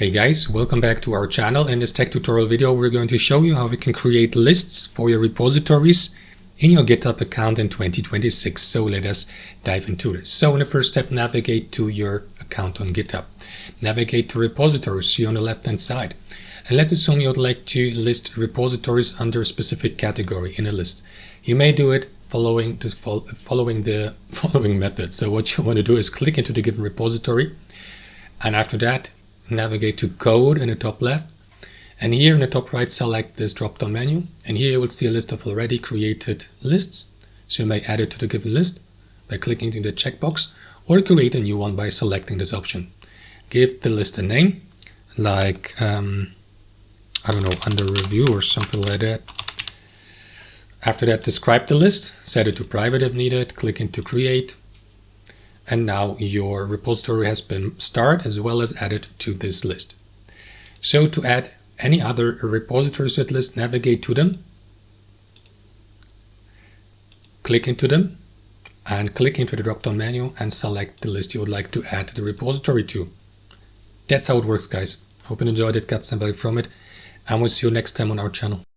Hey guys, welcome back to our channel. In this tech tutorial video, we're going to show you how we can create lists for your repositories in your GitHub account in 2026. So let us dive into this. So in the first step, navigate to your account on GitHub. Navigate to repositories, see on the left-hand side. And let's assume you'd like to list repositories under a specific category in a list. You may do it following the following method. So what you want to do is click into the given repository, and after that, navigate to code in the top left, and here in the top right select this drop down menu, and here you will see a list of already created lists. So you may add it to the given list by clicking in the checkbox, or create a new one by selecting this option. Give the list a name like I don't know, under review or something like that. After that, describe the list, set it to private if needed, click into create. And now your repository has been started as well as added to this list. So to add any other repositories to that list, navigate to them, click into them, and click into the drop-down menu and select the list you would like to add the repository to. That's how it works, guys. Hope you enjoyed it, got some value from it, and we'll see you next time on our channel.